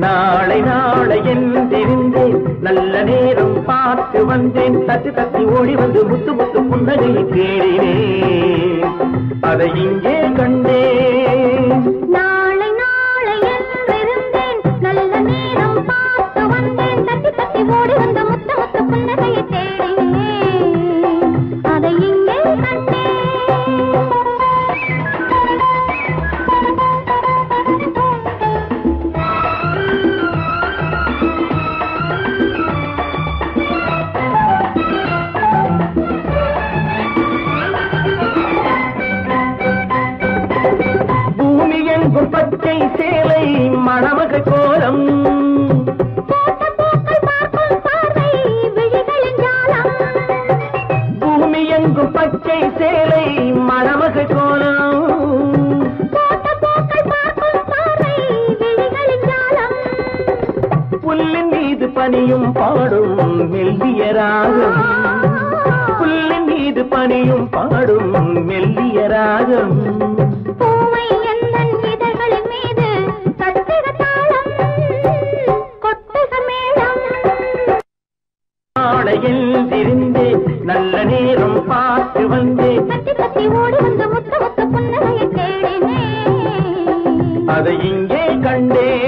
நாளை நாளை என்றிருந்தேன் நல்ல நேரம் பார்த்து வந்தேன் தட்டு தட்டி ஓடி வந்து முத்து முத்து புன்னகையை தேடினேன் அதை இங்கே கண்டேன் நாளை நாளை என்றிருந்தேன் நல்ல நேரம் பார்த்து வந்தேன் தட்டி தட்டி ஓடி வந்து முத்து முத்து புன்னகையை தேடினேன் அதை இங்கே கண்டேன் பச்சை சேலை மணமக கோலம் பூமி எங்கும் பச்சை சேலை மணமக கோலம் புல்லின் மீது பனியும் பாடும் மெல்லிய ராகம் புல்லின் மீது பனியும் பாடும் மெல்லிய ராகம் நல்ல நேரம் பார்த்து வந்தேன் தட்டி தட்டி ஓடி வந்து முத்த முத்த புன்னகையை தேடினேன் அதை இங்கே கண்டேன்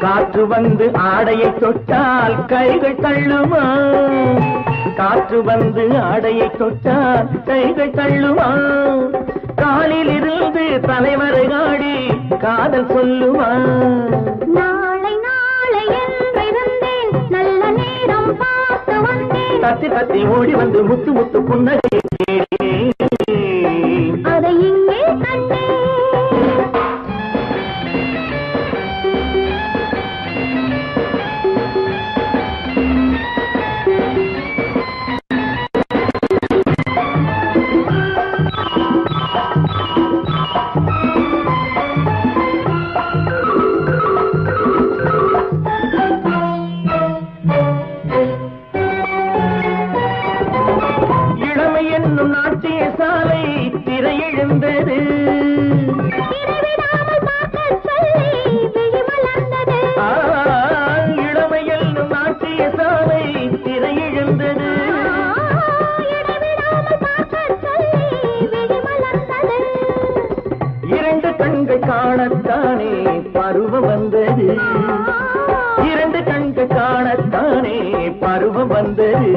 காற்று வந்து ஆடையை தொட்டால் கைகள் தள்ளுமா காற்று வந்து ஆடையை தொட்டால் கைகள் தள்ளுமா காலில் இருந்து தலைவரை ஆடி காதல் சொல்லுமா நாளை நாளை என்றிருந்தேன் நல்ல நேரம் பார்த்து வந்தேன் தத்தி தத்தி ஓடி வந்து முத்து முத்து புன்னகையை தேடினேன் அதை இங்கே கண்டேன் நாட்டிய சாலை திரையெழுந்தது இளமையில் நாட்டிய சாலை திரையெழுந்தது இரண்டு கண்கள் காணத்தானே பருவம் வந்தது இரண்டு கண்கள் காணத்தானே பருவம் வந்தது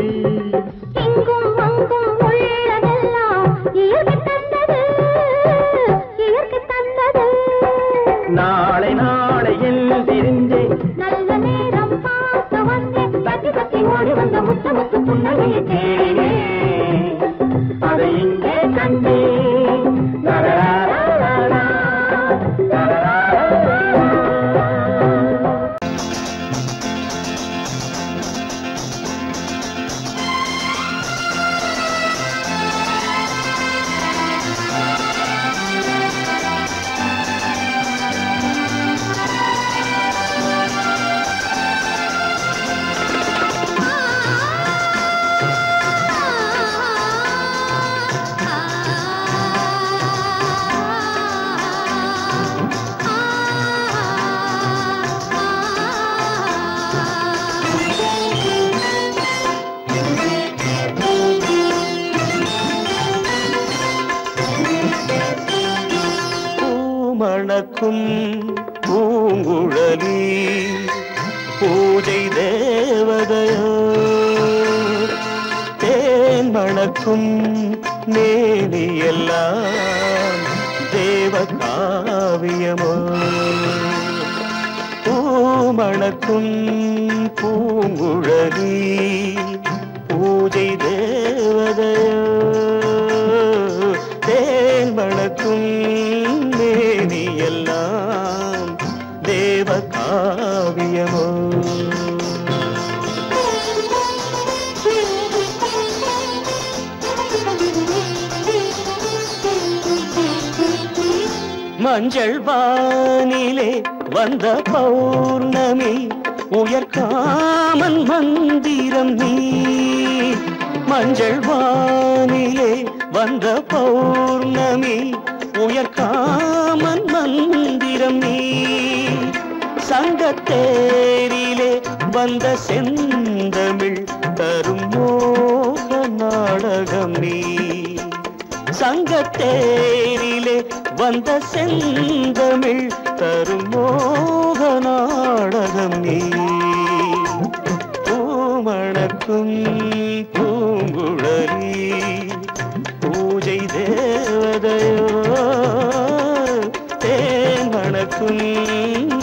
நாளை நாளை என்றிருந்தேன் நல்ல நேரம் பார்த்து வந்தேன் தட்டி தட்டி ஓடி வந்த முத்து முத்து புன்னகையை தேடினேன் அதை இங்கே கண்டேன் மணக்கும் பூங்குழலி பூஜை தேவதையோ தேன் மணக்கும் மேனியெல்லாம் தேவ காவியமோ பூமணக்கும் பூங்குழலி பூஜை தேவதையோ தேன் மணக்கும் மேனியெல்லாம் தேவ காவியமோ மஞ்சள் வானிலே வந்த பௌர்ணமி உயர்காமன் மந்திரம் நீ மஞ்சள் வானிலே வந்த பௌர்ணமி உயர்காமன் மந்திரம் நீ சங்கத்தேரிலே வந்த செந்தமிழ் தரும் மோக நாடகம் நீ சங்கத்தேரிலே வந்த செந்தமிழ் தரும் மோக நாடகம் நீ பூமணக்கும் பூங்குழலி பூஜை தேவதையோ தேன் மணக்கும்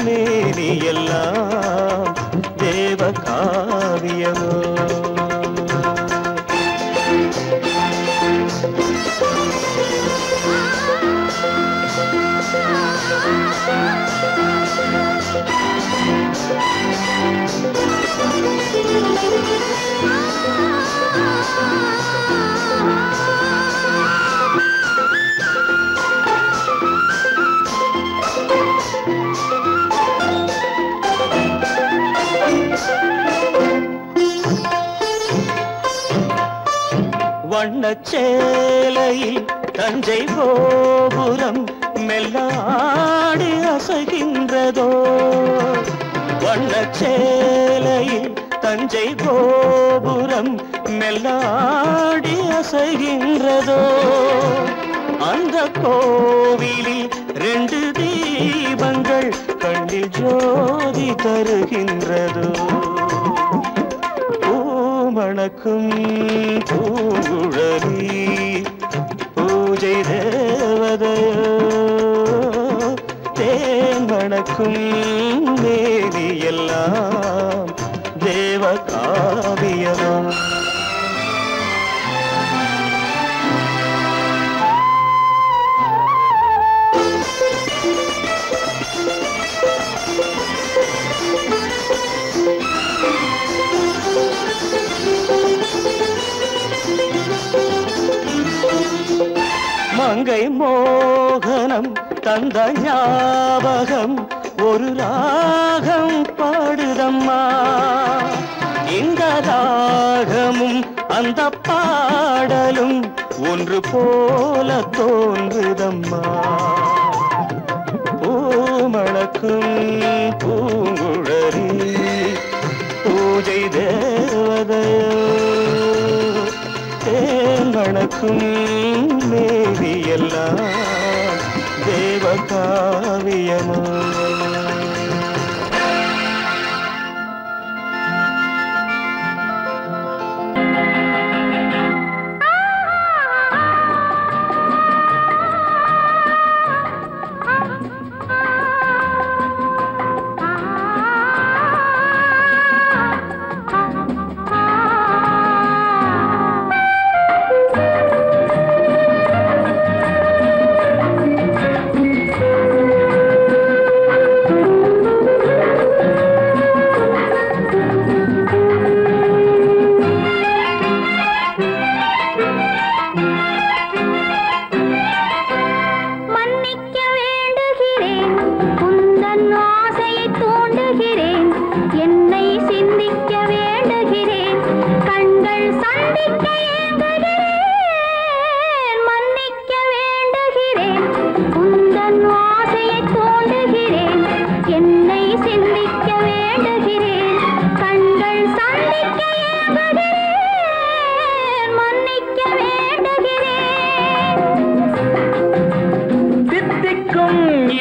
மேனியெல்லாம் தேவ காவியமோ வண்ணச்சேலையில் தஞ்சை கோபுரம் மெல்லாடி அசைகின்றதோ வண்ணச்சேலையில் தஞ்சை கோபுரம் மெல்லாடி அசைகின்றதோ அந்த கோவிலில் 2 தீபங்கள் கண்ணில் ஜோதி தருகின்றதோ பூமணக்கும் பூங்குழலி பூஜை தேவதையோ தேன் மணக்கும் மேனியெல்லாம் தேவ காவியமோ மங்கை மோகனம் தந்த ஞாபகம் ஒரு ராகம் பாடுதம்மா இந்த ராகமும் அந்த பாடலும் ஒன்று போல தோன்றுதம்மா பூமணக்கும் பூங்குழலி பூஜை தேவதையோ தேன் மணக்கும் மேனியெல்லாம் தேவ காவியமோ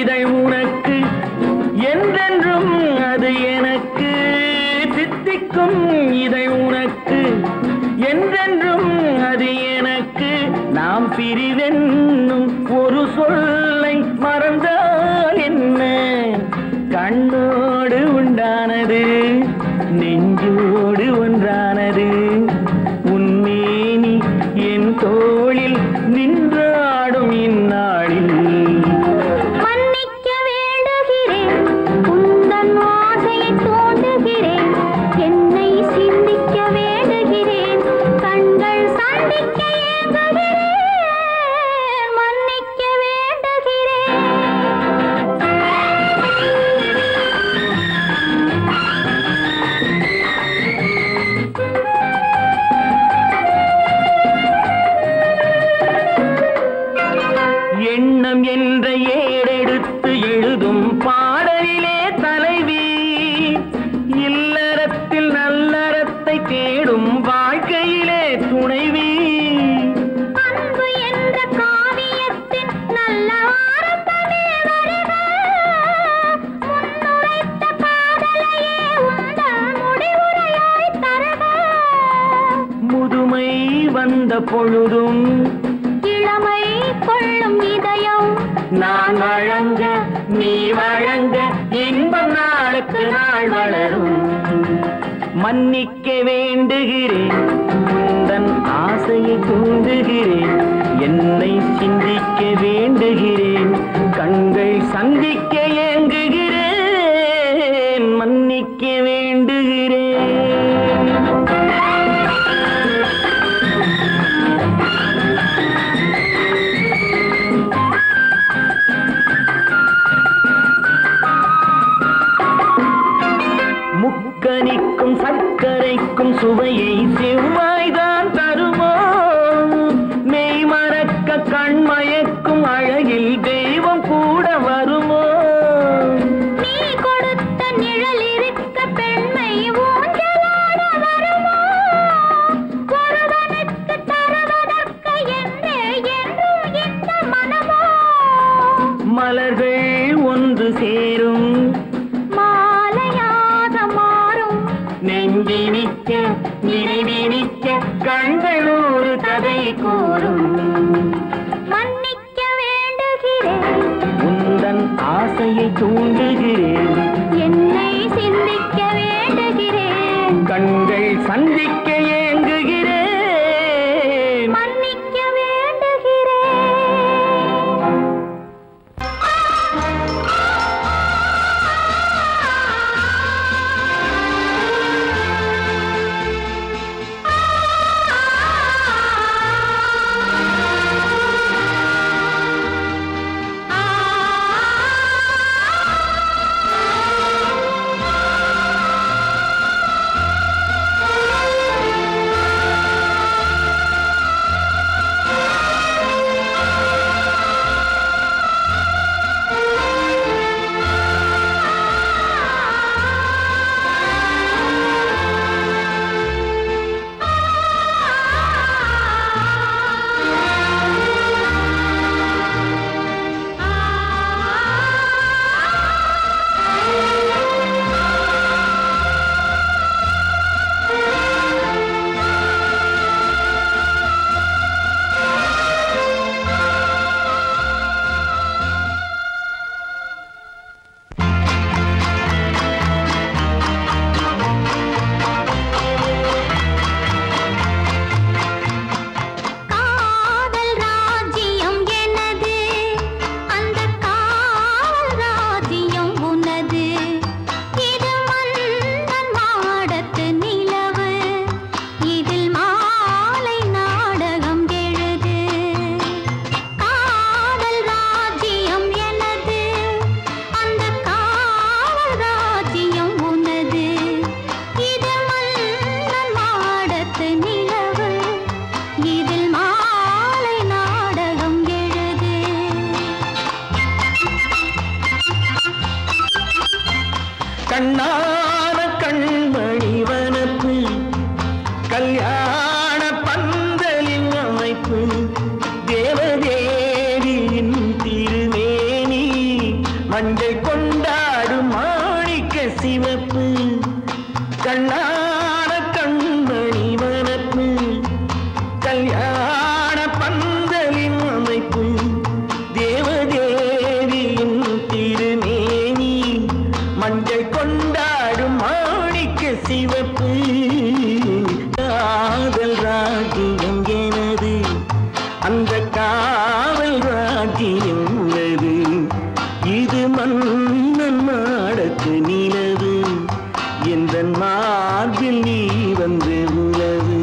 இதழ் உனக்கு என்றென்றும் அது எனக்கு தித்திக்கும் இதழ் உனக்கு என்றென்றும் அது எனக்கு நாம் பிரிவென்னும் ஒரு சொல்லை மறந்தால் என்ன கண்ணோடு உண்டானது நெஞ்சோடு ஒன்றானது உன்மேனி என் தோளில் நின்றாடும் இந்நாளில் மன்னிக்க வேண்டுகிறேன் உந்தன் ஆசையை தூண்டுகிறேன் என்னை சிந்திக்க வேண்டுகிறேன் கண்கள் சந்திக்க ஏங்குகிறேன் மன்னிக்க வேண்டுகிறேன் எண்ணம் என்ற ஏடெடுத்து எழுதும் பாடலிலே தலைவி இல்லறத்தில் நல்லறத்தை தேடும் வாழ்க்கையிலே துணைவி அன்பு என்ற காவியத்தின் நல்ல ஆரம்பமே வருக முன்னுரைத்த காதலையே உந்தன் முடிவுரையாய் தருக முதுமை வந்த பொழுதும் இளமை கொள்ளும் இதயம் நான் வழங்க நீ வழங்க இன்பம் நாளுக்கு நாள் வளரும் மன்னிக்க வேண்டுகிறேன் உந்தன் ஆசையை தூண்டுகிறேன் என்னை சிந்திக்க வேண்டுகிறேன் கண்கள் சந்திக்க ஏங்குகிறேன் மன்னிக்க வேண்டுகிறேன் முக்கனிக்கும் சர்க்கரைக்கும் சுவையை செவ்வாய்தான் தருமோ மெய் மறக்க கண்மயக்கும் அழகில் தெய்வம் கூட வருமோ நீ கொடுத்த நிழல் இருக்க பெண்மை ஊஞ்சலாட வருமோ ஒருவனுக்கு தருவதற்கு என்றே என்றும் இந்த மனமோ மலர்கள் ஒன்று சேரும் மாலையாக மாறும் நெஞ்சினிக்க நினைவினிக்க கண்கள் ஒரு கதை கூறும் மன்னிக்க வேண்டுகிறேன் உந்தன் ஆசையை தூண்டுகிறேன் என்னை சிந்திக்க வேண்டுகிறேன் கண்கள் சந்திக்க ஏங்குகிறேன் மன்னிக்க வேண்டுகிறேன் கண்ணான கண்மணி வனப்பு கல்யாண பந்தலின் அமைப்பு தேவதேவியின் திருமேனி மஞ்சள் கொண்டாடும் மாணிக்க சிவப்பு கண்ணான கண்மணி வனப்பு கல்யாண பந்தலின் அமைப்பு தேவதேவியின் திருமேனி மஞ்சள் கொண்டாடும் மாணிக்க சிவப்பு காதல் ராஜ்யம் எனது அந்த காவல் ராஜ்யம் உள்ளது இது மன்னன் மாடத்து நிலவு எந்த மார்பில் நீ வந்து உலவு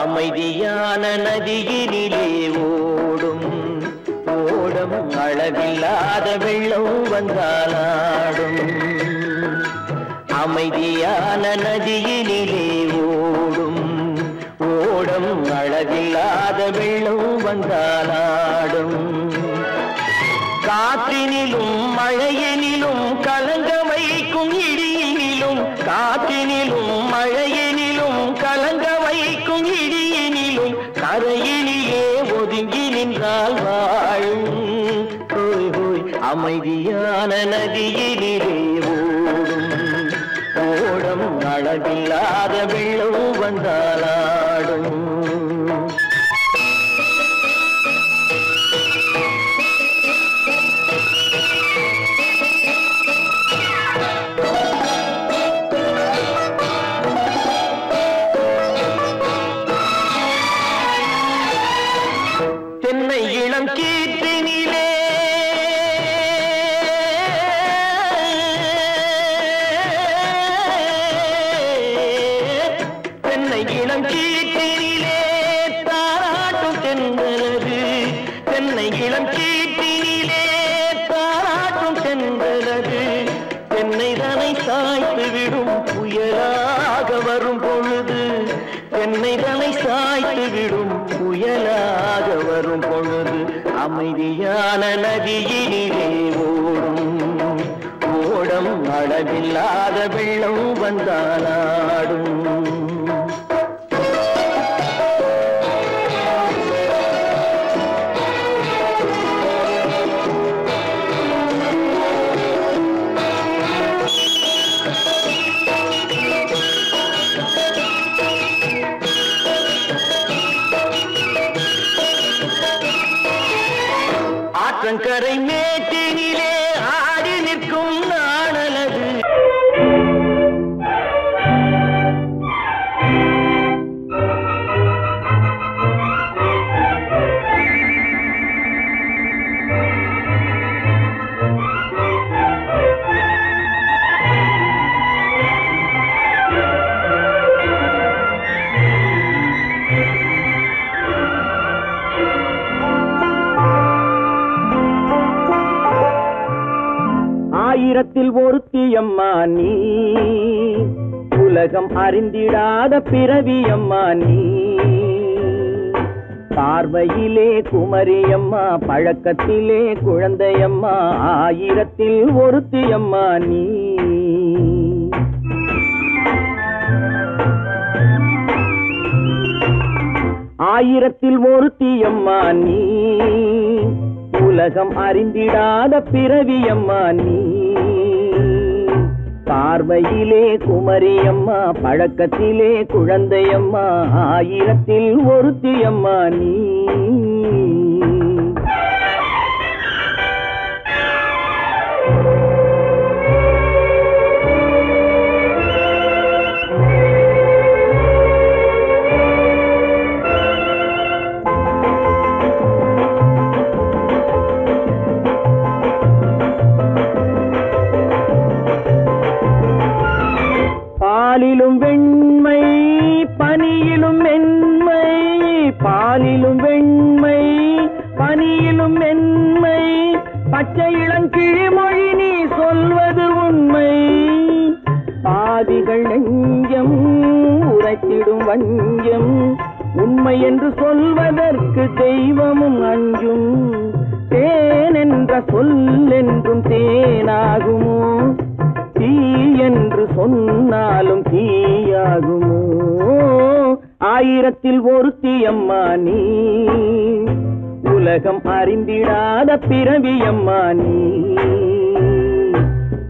அமைதியான நதியினிலே ஓடும் ஓடும் அளவில்லாத வெள்ளம் வந்தாலாடும் அமைதியான நதியினிலே ஓடும் ஓடும் அளவில்லாத வெள்ளம் வந்தாலாடும் காற்றினிலும் மழையினிலும் கலங்க வைக்கும் இடியினிலும் காற்றினிலும் மழையினிலும் கலங்க வைக்கும் இடியினிலும் கரையினிலே ஒதுங்கி நின்றால் வாழும் ஹோய் ஹோய் அமைதியான நதியினிலே ஓடும் ஓடும் அளவில்லாத வெள்ளம் வந்தாலாடும் வரும் பொழுது அமைதியான நதியினிலே ஓடும் ஓடம் அளவில்லாத வெள்ளம் வந்தாலாடும். ஆற்றங்கரை மேட்டினிலே ஆடி நிற்கும் நாணலது. ஆயிரத்தில் ஒருத்தியம்மா நீ, உலகம் அறிந்திடாத பிறவியம்மா நீ. பார்வையிலே குமரியம்மா, பழக்கத்திலே குழந்தையம்மா, ஆயிரத்தில் ஒருத்தியம்மா நீ. ஆயிரத்தில் ஒருத்தியம்மா நீ, உலகம் அறிந்திடாத பிறவியம்மா நீ. பார்வையிலே குமரியம்மா, பழக்கத்திலே குழந்தையம்மா, ஆயிரத்தில் ஒருத்தியம்மா நீ. பாலிலும் வெண்மை பனியிலும் மென்மை, பாலிலும் வெண்மை பனியிலும் மென்மை, பச்சை இளங்கிழிமொழி நீ சொல்வது உண்மை. பாதிகள் நெஞ்சம் உரைத்திடும் வஞ்சம், உண்மை என்று சொல்வதற்கு தெய்வமும் அஞ்சும். தேன் என்ற சொல் என்றும் தேனாகுமோ, தீ என்று சொன்னாலும் தீயாகுமோ. ஆயிரத்தில் ஒருத்தியம்மா நீ, உலகம் அறிந்திடாத பிறவியம்மா நீ.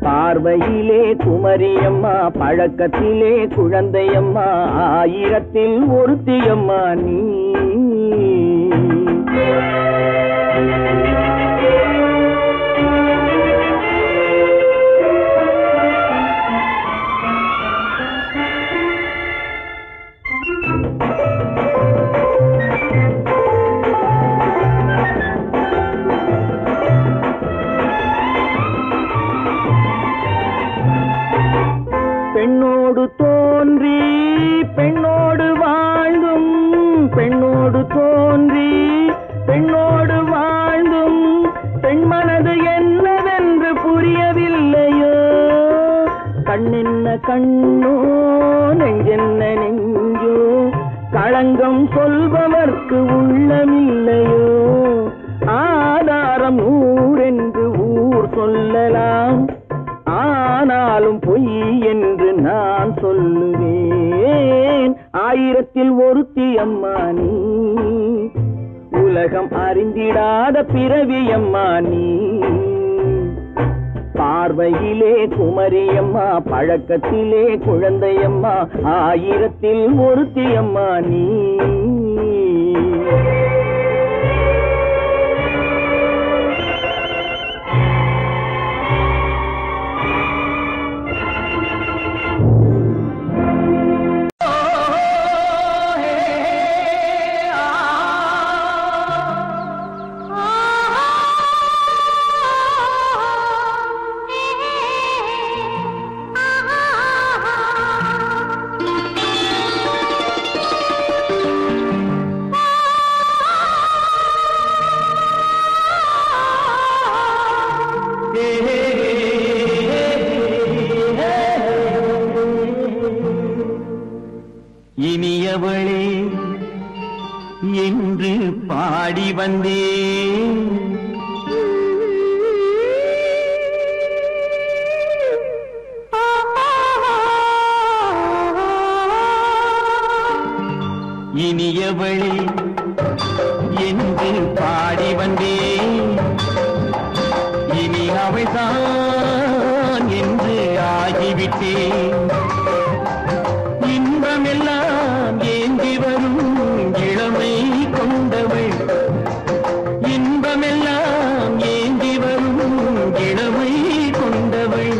பார்வையிலே குமரியம்மா, பழக்கத்திலே குழந்தையம்மா, ஆயிரத்தில் ஒருத்தியம்மா நீ. பெண்ணோடு தோன்றி பெண்ணோடு வாழ்ந்தும், பெண்ணோடு தோன்றி பெண்ணோடு வாழ்ந்தும், பெண்மனது என்னவென்று புரியவில்லையோ. கண்ணென்ன கண்ணோ, நெஞ்சென்ன நெஞ்சோ, களங்கம் சொல்பவர்க்கு உள்ளமில்லையோ. ஆதாரம் ஊரென்று ஊர் சொல்லலாம், ஆனாலும் பொய் என்று நான் சொல்லுவேன். ஆயிரத்தில் ஒருத்தியம்மா நீ, உலகம் அறிந்திடாத பிறவியம்மா நீ. பார்வையிலே குமரியம்மா, பழக்கத்திலே குழந்தையம்மா, ஆயிரத்தில் ஒருத்தியம்மா நீ. வந்தேன். இனியவளே என்று பாடி வந்தேன். இனி அவள்தான் என்று ஆகிவிட்டேன். இன்பமெல்லாம் ஏந்தி வரும் இளமை கொண்டவள். இன்பமெல்லாம் ஏந்தி வரும் இளமை கொண்டவள்.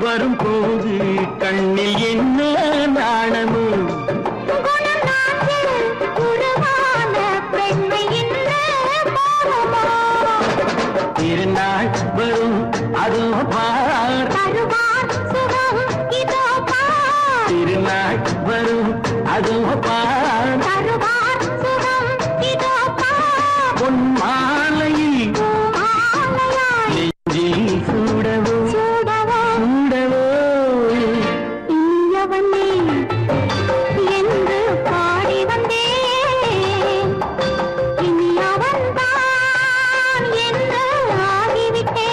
வரும்போது கண்ணில் என்ன நாணமோ திருநாள் வரும் அதோ பார். திருநாள் வரும் அதோ பார். பொன் மாலையில் நெஞ்சில் சூடவோ சூடவோ என்று பாடி வந்தேன். இனி அவன்தான் என்று ஆகிவிட்டேன்.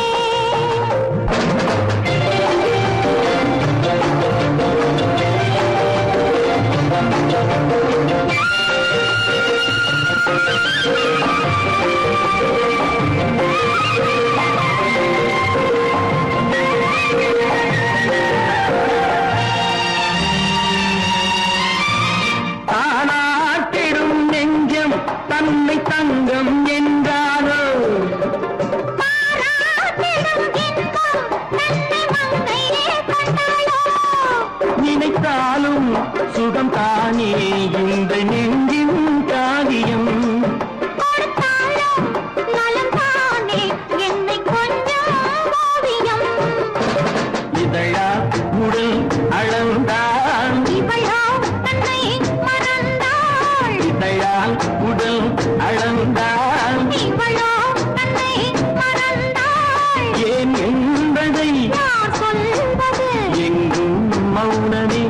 தானாட்டிடும் நெஞ்சம் தன்னை தங்கம் என்றாரோ. நினைத்தாலும் சுகம் தானே இந்த நெஞ்சின் காரியம். இதழா உடல் அளந்தான். இதழால் உடல் அளந்தான். ஏன் என்பதை எங்கும் மௌனமே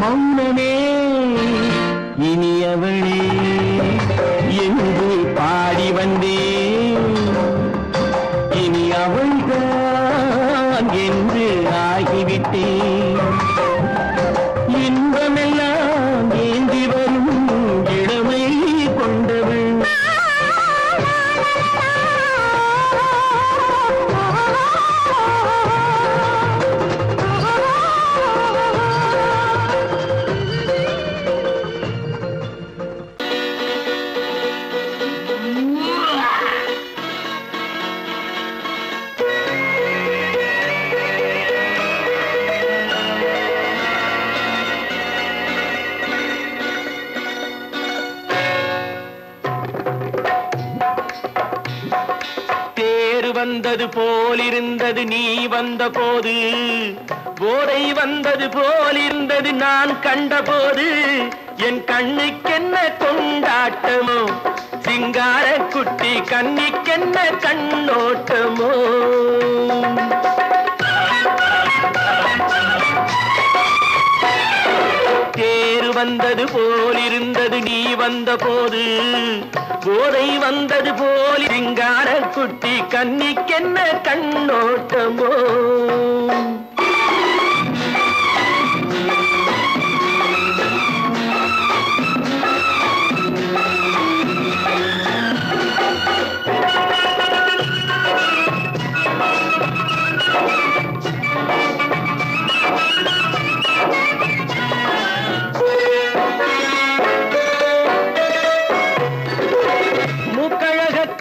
மௌனமே. இனியவளே என்று பாடி வந்தேன். இனி அவள்தான் என்று ஆகிவிட்டேன். இன்பமெல்லாம் ஏந்தி வரும் இளமை கொண்டவள். வந்தது போலிருந்தது நீ வந்த போது. போதை வந்தது போலிருந்தது நான் கண்டபோது. என் கண்ணுக்கென்ன கொண்டாட்டமோ, சிங்கார குட்டி கண்ணிக்கென்ன கண்ணோட்டமோ. தேர் வந்தது போலிருந்தது நீ வந்த போது. போதை வந்தது போல் சிங்கார குட்டி கண்ணிக்கென்ன கண்ணோட்டமோ.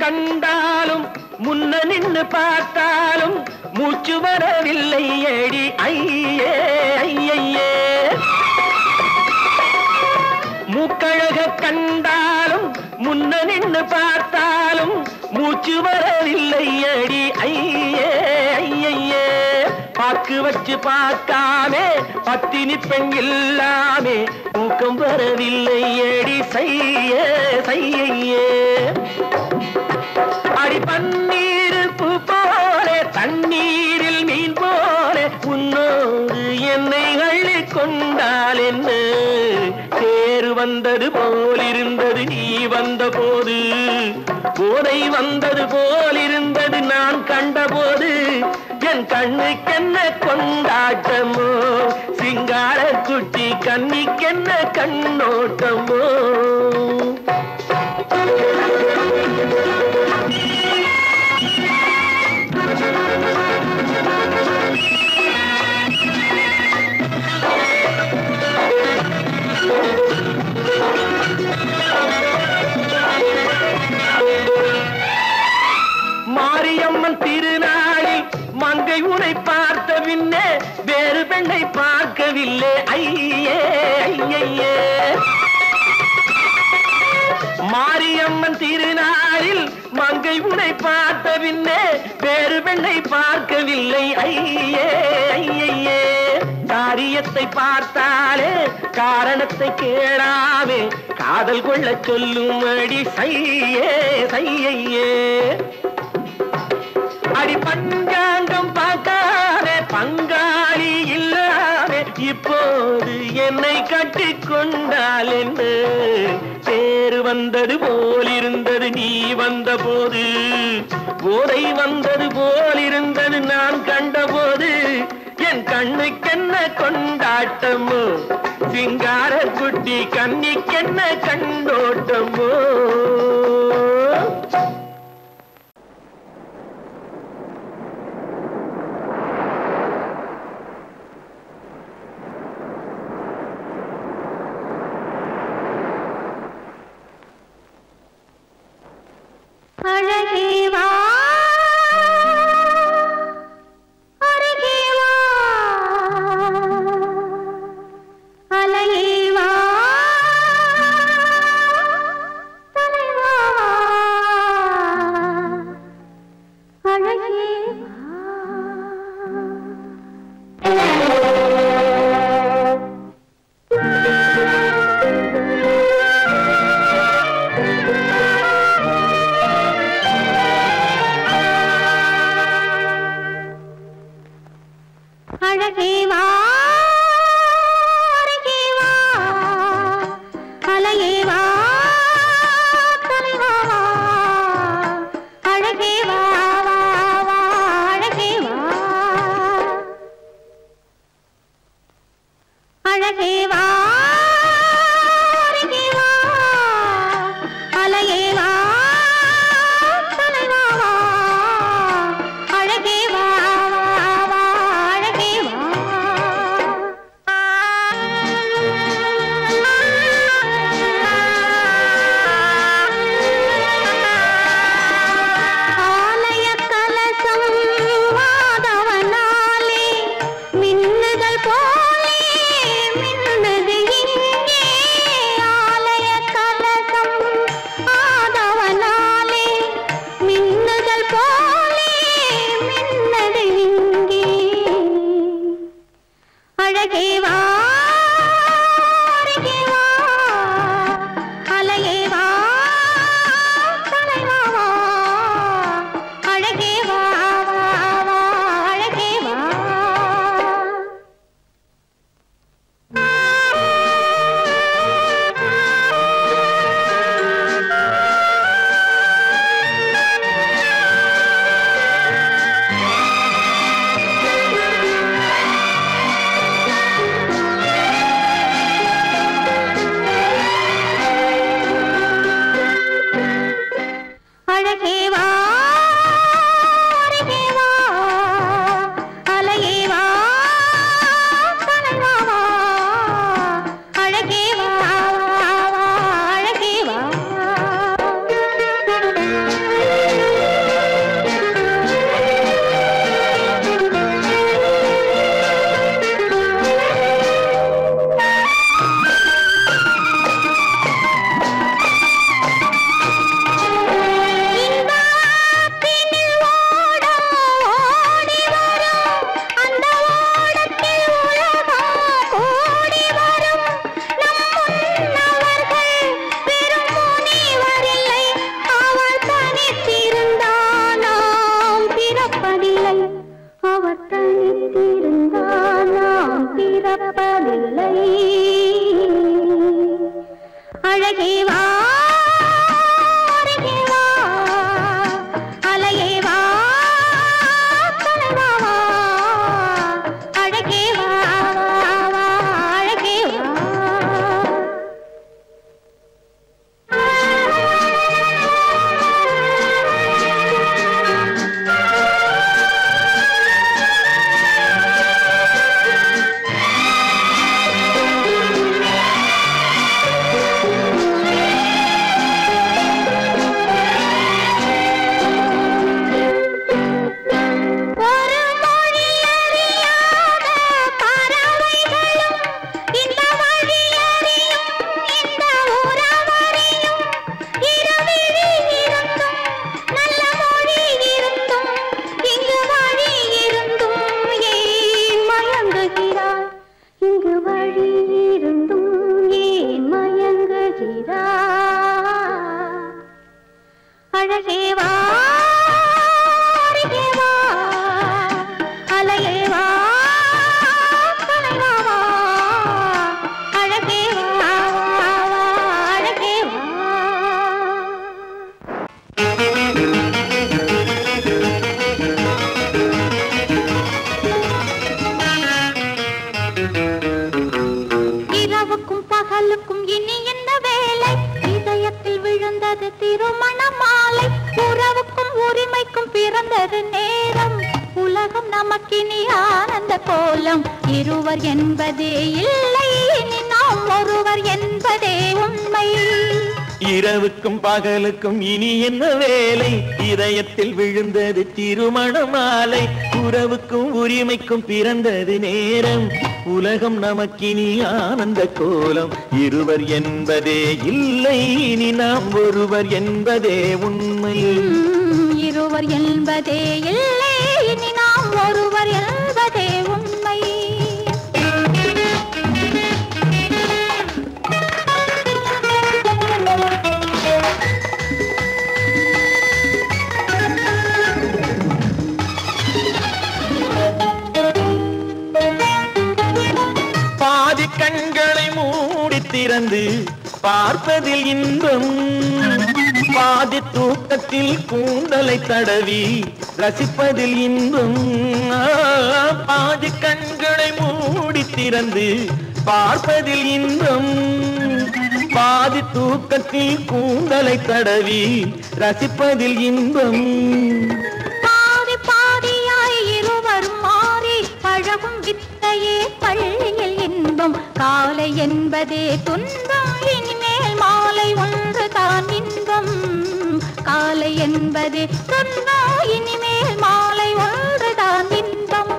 கண்டாலும் முன்ன நின்று பார்த்தாலும் மூச்சு வரவில்லை ஏடி ஐயே ஐயே. மூக்கழக கண்டாலும் முன்ன நின்று பார்த்தாலும் மூச்சு வரவில்லை ஏடி ஐயே ஐயே. பாக்கு வச்சு பார்க்காமே பத்தினி பெண் இல்லாமே தூக்கம் வரவில்லை ஏடி செய்ய செய்யே. அடி பன்னீர் பூ போல தண்ணீரில் மீன் போல உன்னோடு என்னை அள்ளி கொண்டால் என்ன. தேர் வந்தது போலிருந்தது நீ வந்த போது, போதை வந்தது போலிருந்தது நான் கண்டபோது. என் கண்ணுக்கென்ன கொண்டாட்டமோ, சிங்கார குட்டி கண்ணிக்கென்ன கண்ணோட்டமோ. மாரியம்மன் திருநாளில் மங்கை உனை பார்த்த பின்னே வேறு பெண்ணை பார்க்கவில்லை ஐயே ஐயே. மாரியம்மன் திருநாளில் மங்கை உனை பார்த்த பின்னே வேறு பெண்ணை பார்க்கவில்லை ஐயே ஐயே. காரியத்தை பார்த்தாலே காரணத்தை கேளாமே காதல் கொள்ள சொல்லும்படி செய்யே செய்யே. அடி பஞ்சாங்கம் பார்க்காதே பங்காளி இல்லாமே இப்போது என்னை கட்டிக் கொண்டால் என்ன. தேர் வந்தது போலிருந்தது நீ வந்த போது, போதை வந்தது போலிருந்தது நான் கண்டபோது. என் கண்ணுக்கென்ன கொண்டாட்டமோ, சிங்கார குட்டி கண்ணிக்கென்ன கண்ணோட்டமோ. அழகேவா அருகேவா அலையேவா தலைவா அழகேவா. அழகேவா அருகேவா அலையேவா தலைவா அழகேவா அழகேவா அழகேவா அருகேவா அலையேவா தலைவா அழகேவா. அழகேவா அருகேவா அலையேவா தலைவா அழகேவா அழகேவா. பிறந்தது நேரம் உலகம் நமக்கினி ஆனந்த கோலம் இருவர் என்பதே இல்லை இனி நாம் ஒருவர் என்பதே உண்மை இரவுக்கும் பகலுக்கும் இனி என்ன வேலை இதயத்தில் விழுந்தது திருமண மாலை உறவுக்கும் உரிமைக்கும் பிறந்தது நேரம் உலகம் நமக்கினி ஆனந்த கோலம் இருவர் என்பதே இல்லை இனி நாம் ஒருவர் என்பதே உண்மை இருவர் என்பதே இல்லை இனி நாம் ஒருவர் என்பதே உண்மை பாதி கண்களை மூடி திறந்து பார்ப்பதில் இன்பம் பாதி தூக்கத்தில் கூந்தலை தடவி ரசிப்பதில் இன்பம் பாதி கண்களை மூடி திறந்து பார்ப்பதில் இன்பம் பாதி தூக்கத்தில் கூந்தலை தடவி ரசிப்பதில் இன்பம் பாதி பாதியாய் இருவரும் மாறி பழகும் வித்தையே பள்ளியில் இன்பம் காலை என்பதே துன்பம் இனிமேல் மாலை ஒன்று தான் இன்பம் காலை என்பதே துன்பம் இனிமேல் மாலை ஒன்று தான் இன்பம்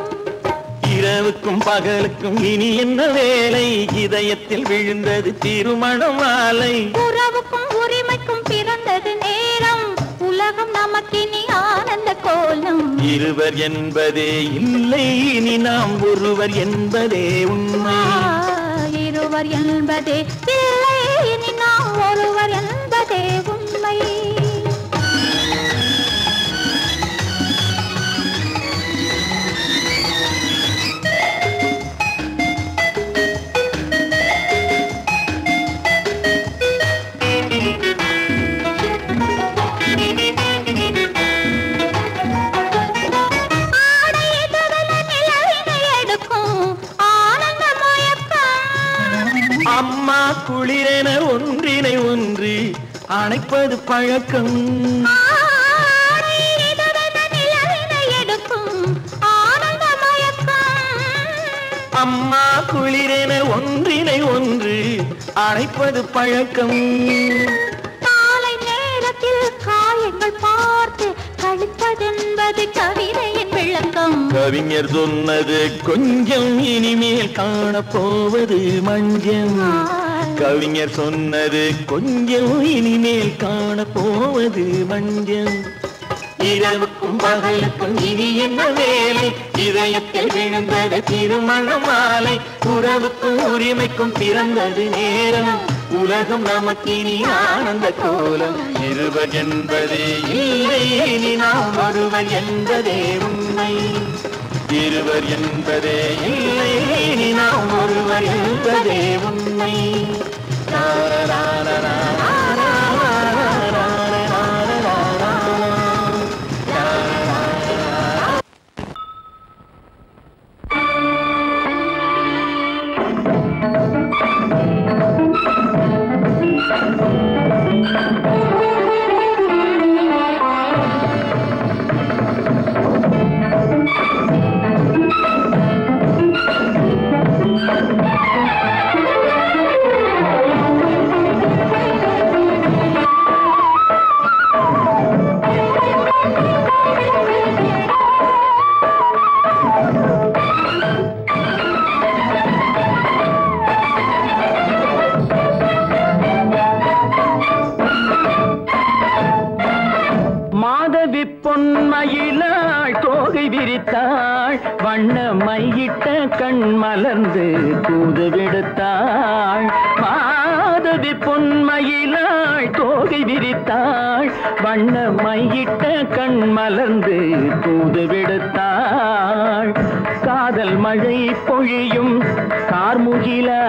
இரவுக்கும் பகலுக்கும் இனி என்ன வேலை இதயத்தில் விழுந்தது திருமண மாலை உறவுக்கும் உரிமைக்கும் பிறந்தது நேரம் உலகம் நமக்கினி ஆனந்த கோலம் இருவர் என்பதே இல்லை இனி நாம் ஒருவர் என்பதே உண்மை இருவர் என்பதே இல்லை இனி நாம் ஒருவர் என்பதே உண்மை அம்மா குளிரென ஒன்றினை ஒன்று அணைப்பது பழக்கம் அம்மா குளிரென ஒன்றினை ஒன்று அணைப்பது பழக்கம் காலை நேரத்தில் காயங்கள் பார்த்து கழிப்பதென்பது கவிதையின் விளக்கம் கவிஞர் சொன்னது கொஞ்சம் இனிமேல் காணப்போவது மஞ்சம் கவிஞர் சொன்னது கொஞ்சம் இனிமேல் காணப்போவது மஞ்சம் இரவுக்கும் பகலுக்கும் இனி என்ன வேலை இதயத்தில் விழுந்தது திருமண மாலை உறவுக்கும் உரிமைக்கும் பிறந்தது நேரம் உலகம் நமக்கினி ஆனந்த கோலம் இருவர் என்பதே இல்லை இனி நாம் ஒருவர் என்பதே உண்மை இருவர் என்பதே இல்லை இனி நாம் ஒருவர் என்பதே உண்மை பொன்மயிலாள் தோகை விரித்தாள் வண்ண மையிட்ட கண் மலர்ந்து தூது விடுத்தாள் மாதவி பொன்மயிலாள் தோகை விரித்தாள் வண்ண மையிட்ட கண் மலர்ந்து தூது விடுத்தாள் காதல் மழை பொழியும் கார்முகிலாய்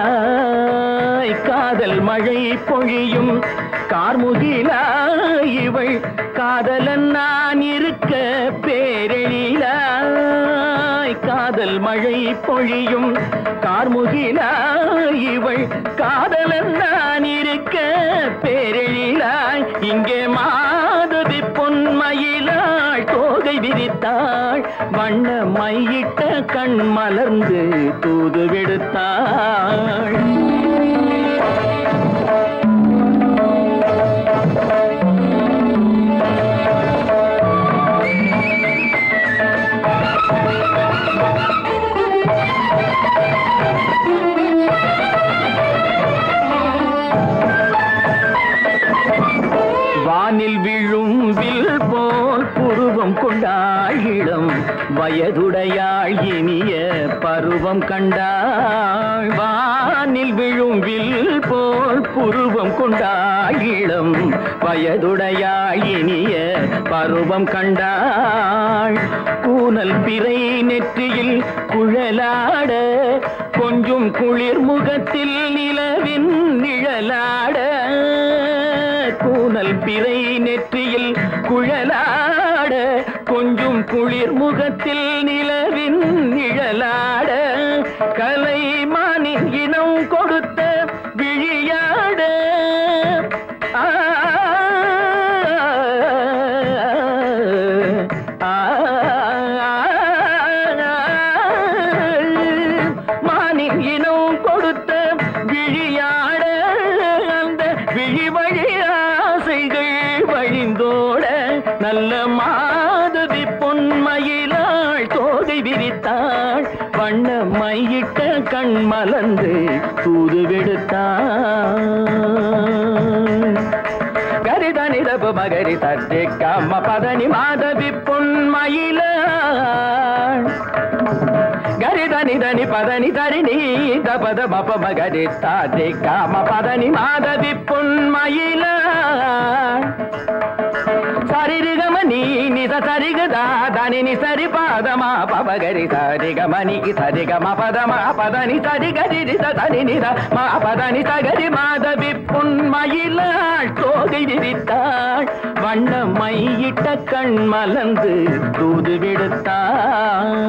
காதல் மழை பொழியும் கார்முகிலாய் இவள் காதலன் நான் இருக்க பேரெழிலாய் காதல் மழை பொழியும் கார்முகிலாய் இவள் காதலன் நான் இருக்க பேரெழிலாய் இங்கே மாதவி பொன்மயிலாள் தோகை தோகை விரித்தாள் வண்ண மையிட்ட கண் மலர்ந்து தூது விடுத்தாள். வானில் விழும் வில் போல் புருவம் கொண்டாள் இளம் வயதுடையாள் இனிய பருவம் கண்டாள். வானில் விழும் வில் போல் புருவம் கொண்டாள் இளம் வயதுடையாள் இனிய பருவம் கண்டாள். கூனல் பிறை நெற்றியில் குழலாட கொஞ்சம் குளிர் முகத்தில் நிலவின் நிழலாட. கூனல் பிறை நெற்றியில் குழலாட கொஞ்சம் குளிர் முகத்தில் நிலவின் நிழலாட. கலைமானின் இனம் கொடுத்த விழியாட. மானின் இனம் கொடுத்த விழியாட. அந்த விழி வழி ஆசைகள் வழிந்தோட நல்ல மாதவி பொன்மயிலாள் தோகை விரித்தாள் வண்ண மையிட்ட கண் மலர்ந்து தூது விடுத்தாள். கரிதனி தப மகரி தட்டி கம்ம பதனி மாதவி பொன்மயிலாள். கரிதனி தனி பதனி தரிணி தபத மப மகரி தாட்டி கம பதனி மாதவி பொன்மயிலாள். சரிகமணி நித சரிகதா தனி சரி பாதமா பபகரி சரிகமணி சரிகம பதமா பதனி சரிகரி தனி நித மா பதனி சகரி மாதவி பொன்மயிலாள் தோகை விரித்தாள் வண்ண மையிட்ட கண் மலர்ந்து தூது விடுத்தாள்.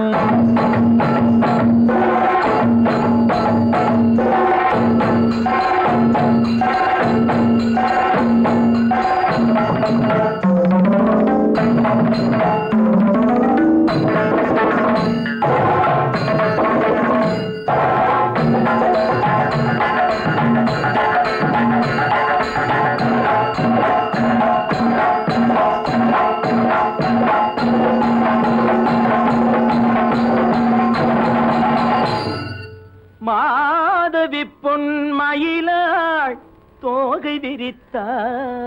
மாதவி பொன்மயிலாள் தோகை விரித்தாள்.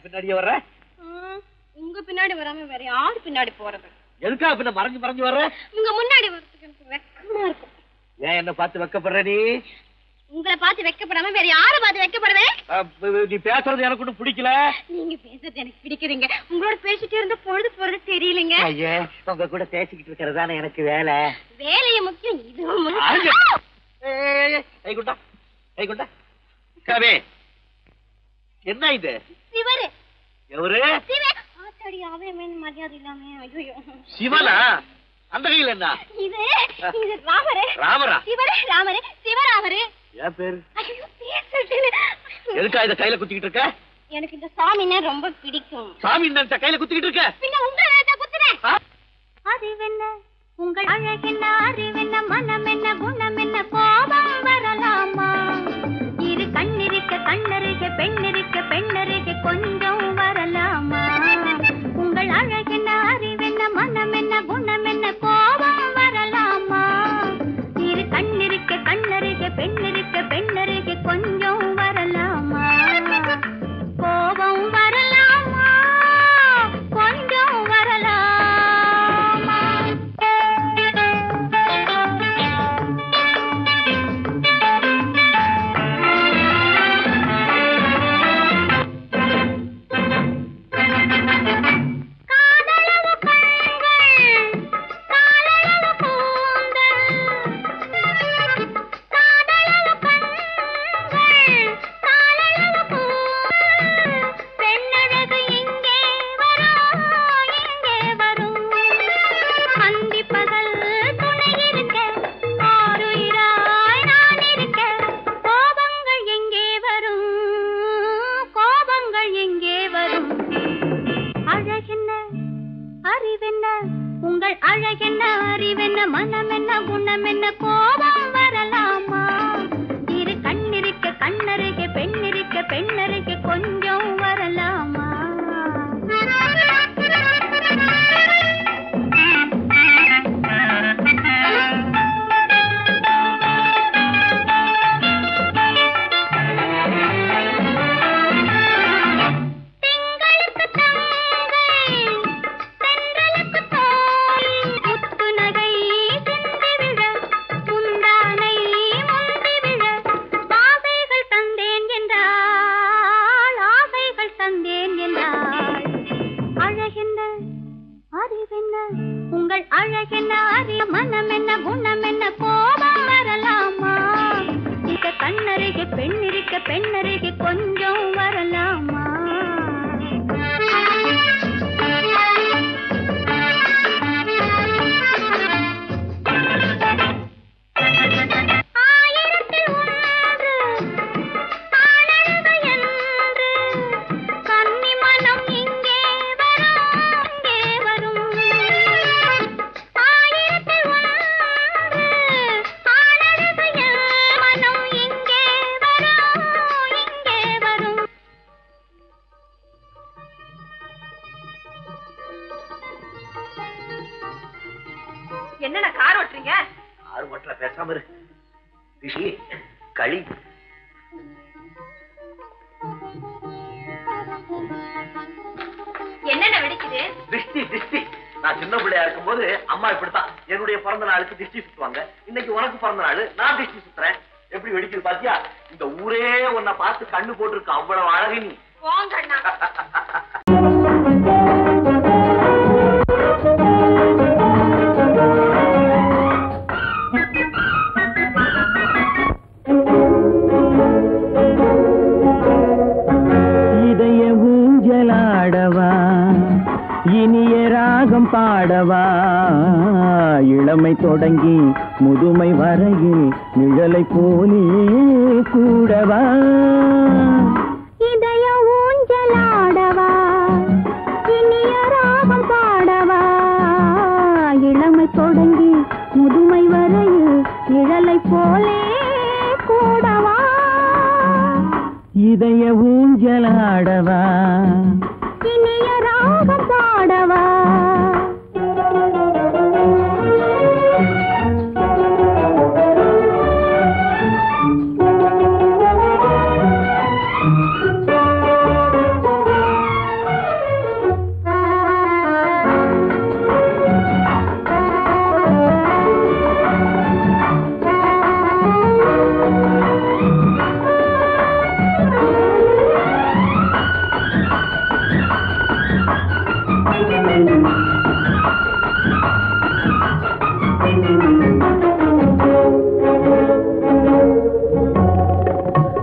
பின்னாடியே வர்ற? உங்க பின்னாடி வராம வேற யாரு பின்னாடி போறது? எதுக்காக பின்ன மறைஞ்சு மறைஞ்சு வர்ற? உங்க முன்னாடி வரதுக்கு எனக்கு வெக்கமா இருக்கும். ஏன் என்ன பார்த்து வெக்கப்படுற நீ? உங்களை பார்த்து வெக்கப்படாம வேற யாரை பார்த்து வெக்கப்படுவேன்? நீ பேசுறது எனக்கு ஒன்றும் பிடிக்கல. நீங்க பேசுறது எனக்கு பிடிக்குதுங்க. உங்களோட பேசிட்டே இருந்த பொழுது போறது தெரியலங்க. ஐயா உங்க கூட பேசிக்கிட்டு இருக்கிறதானே எனக்கு வேலை. வேலைய முக்கியம், இதுவும் கவே என்ன இது? சிவரு. எவரு? ஆத்தாடி அவன் மரியாதை இல்லாம. ஐயோ சிவனா? அந்த கையில் என்ன? இது ராமரு. ராமரா? சிவரு ராமரு சிவராமரு. ஏன் பேரு? ஐயோ பேசுறேன். எதுக்கா இத கையில குத்திக்கிட்டு இருக்க? எனக்கு இந்த சாமின்னா ரொம்ப பிடிக்கும். சாமி இந்த கையில குத்திக்கிட்டு இருக்க? பின்ன உங்களை குத்துறேன். அறிவென்ன உங்கள் அழகென்ன அறிவென்ன மனம் என்ன குணம் என்ன கோபம் வரலாமா? இரு கண்ணிருக்க கண்ணருக பெண்ணிருக்க பெண்ணருக கொஞ்சம் வரலாமா? உங்கள் அழகென்ன அறிவென்ன மனம் என்ன குணம் என்ன கோபம் வரலாமா? இரு கண்ணிருக்க கண்ணருக பெண்ணிருக்க பெண்ணருக கொஞ்சம் வரலாமா? கோபம் வரலாமா? கொஞ்சம் வரலாமா? என்னென்ன கார் ஓட்டுறீங்க? கார் ஓட்டல, பேசாம இரு. ரிஷி, களி. என்னென்ன வெடிக்குது? திஷ்டி திஷ்டி. நான் சின்ன பிள்ளையா இருக்கும் போது அம்மா இப்படித்தான் என்னுடைய பிறந்த நாளுக்கு திஷ்டி சுத்துவாங்க. இன்னைக்கு உனக்கு பிறந்த நாள், நான் திஷ்டி சுத்துறேன். எப்படி வெடிக்குது பாத்தியா? இந்த ஊரே உன்னை பார்த்து கண்ணு போட்டுருக்கு, அவ்வளவு அழகு நீ. போங்கண்ணா. இதய ஊஞ்சலாடவா, இனிய ராகம் பாடவா, இளமை தொடங்கி முதுமை வரையில் நிழலை போலே கூடவா. இதய ஊஞ்சலாடவா, இனிய ராகம் பாடவா, இளமை தொடங்கி முதுமை வரையில் நிழலை போலே கூடவா. இதய ஊஞ்சலாடவா, இனிய ராகம் பாடவா.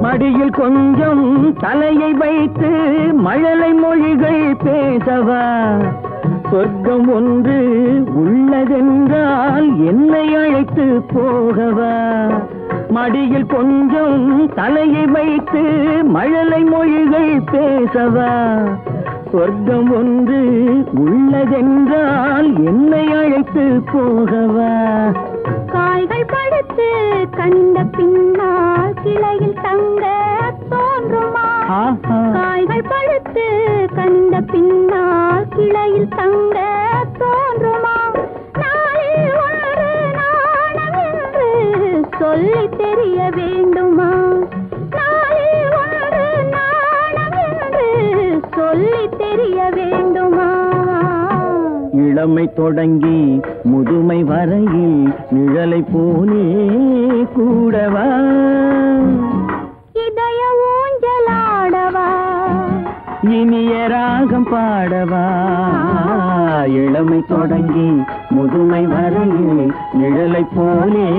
மடியில் கொஞ்சம் தலையை வைத்து மழலை மொழிகள் பேசவா, சொர்க்கம் ஒன்று உள்ளதென்றால் என்னை அழைத்து போகவா. மடியில் கொஞ்சம் தலையை வைத்து மழலை மொழிகள் பேசவா, சொர்க்கம் ஒன்று உள்ளதென்றால் என்னை அழைத்து போகவா. காய்கள் படுத்து கண்ட பின்னால் கிளையில் தங்க தோன்றுமா? காய்கள் படுத்து கண்ட பின்னால் கிளையில் தங்க தோன்றுமா? நாளில் ஒன்று நாணம் என்று சொல்லி தெரிய வேண்டுமா? நாளில் ஒன்று நாணம் என்று சொல்லி தெரிய வேண்டுமா? இளமை தொடங்கி முதுமை வரையில் நிழலை போலே கூடவா. இதய ஊஞ்சலாடவா, இனிய ராகம் பாடவா, இளமை தொடங்கி முதுமை வரையில் நிழலை போலே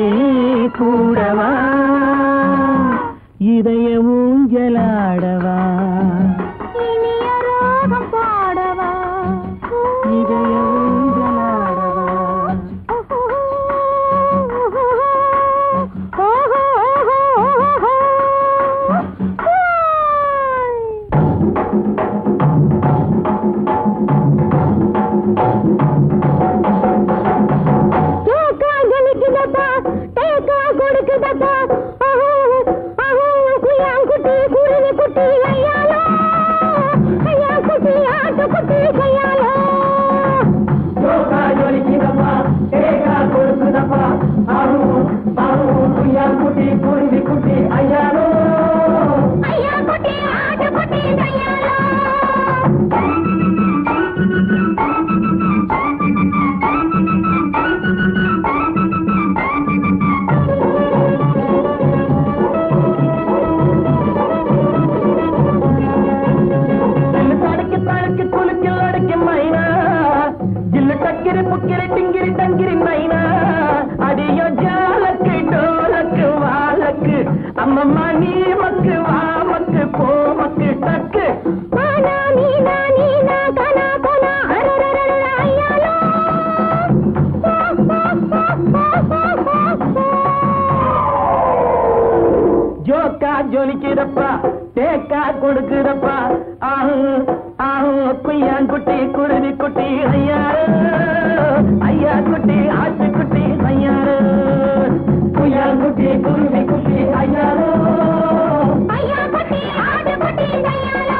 கூடவா. இதய ஊஞ்சலாடவா, இனிய ராகம் பாடவா. இதய ஊஞ்சலாடவா. அம்மம்மா நீ மக்கு வா மக்கு போ மக்கு டக்கு ஜோக்கா ஜொலிக்கிறப்பா தேக்கா கொடுக்குறப்பா ஆஹு ஆஹு குய்யாங்குட்டி குருவி குட்டி ஐயாரு ஐயா குட்டி ஆட்டு குட்டி ஐயாரு குய்யாங்குட்டி குருவி குட்டி ஐயாரு ஐயா குட்டி ஆட்டு குட்டி ஐயாரு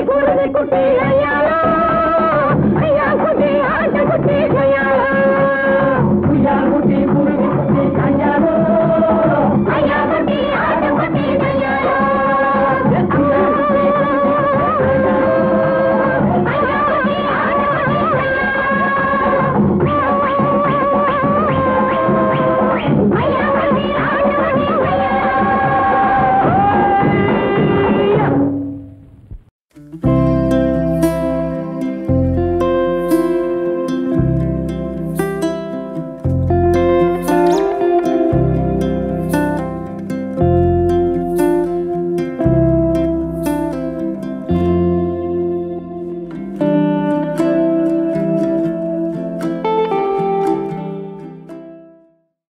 குருவி குட்டி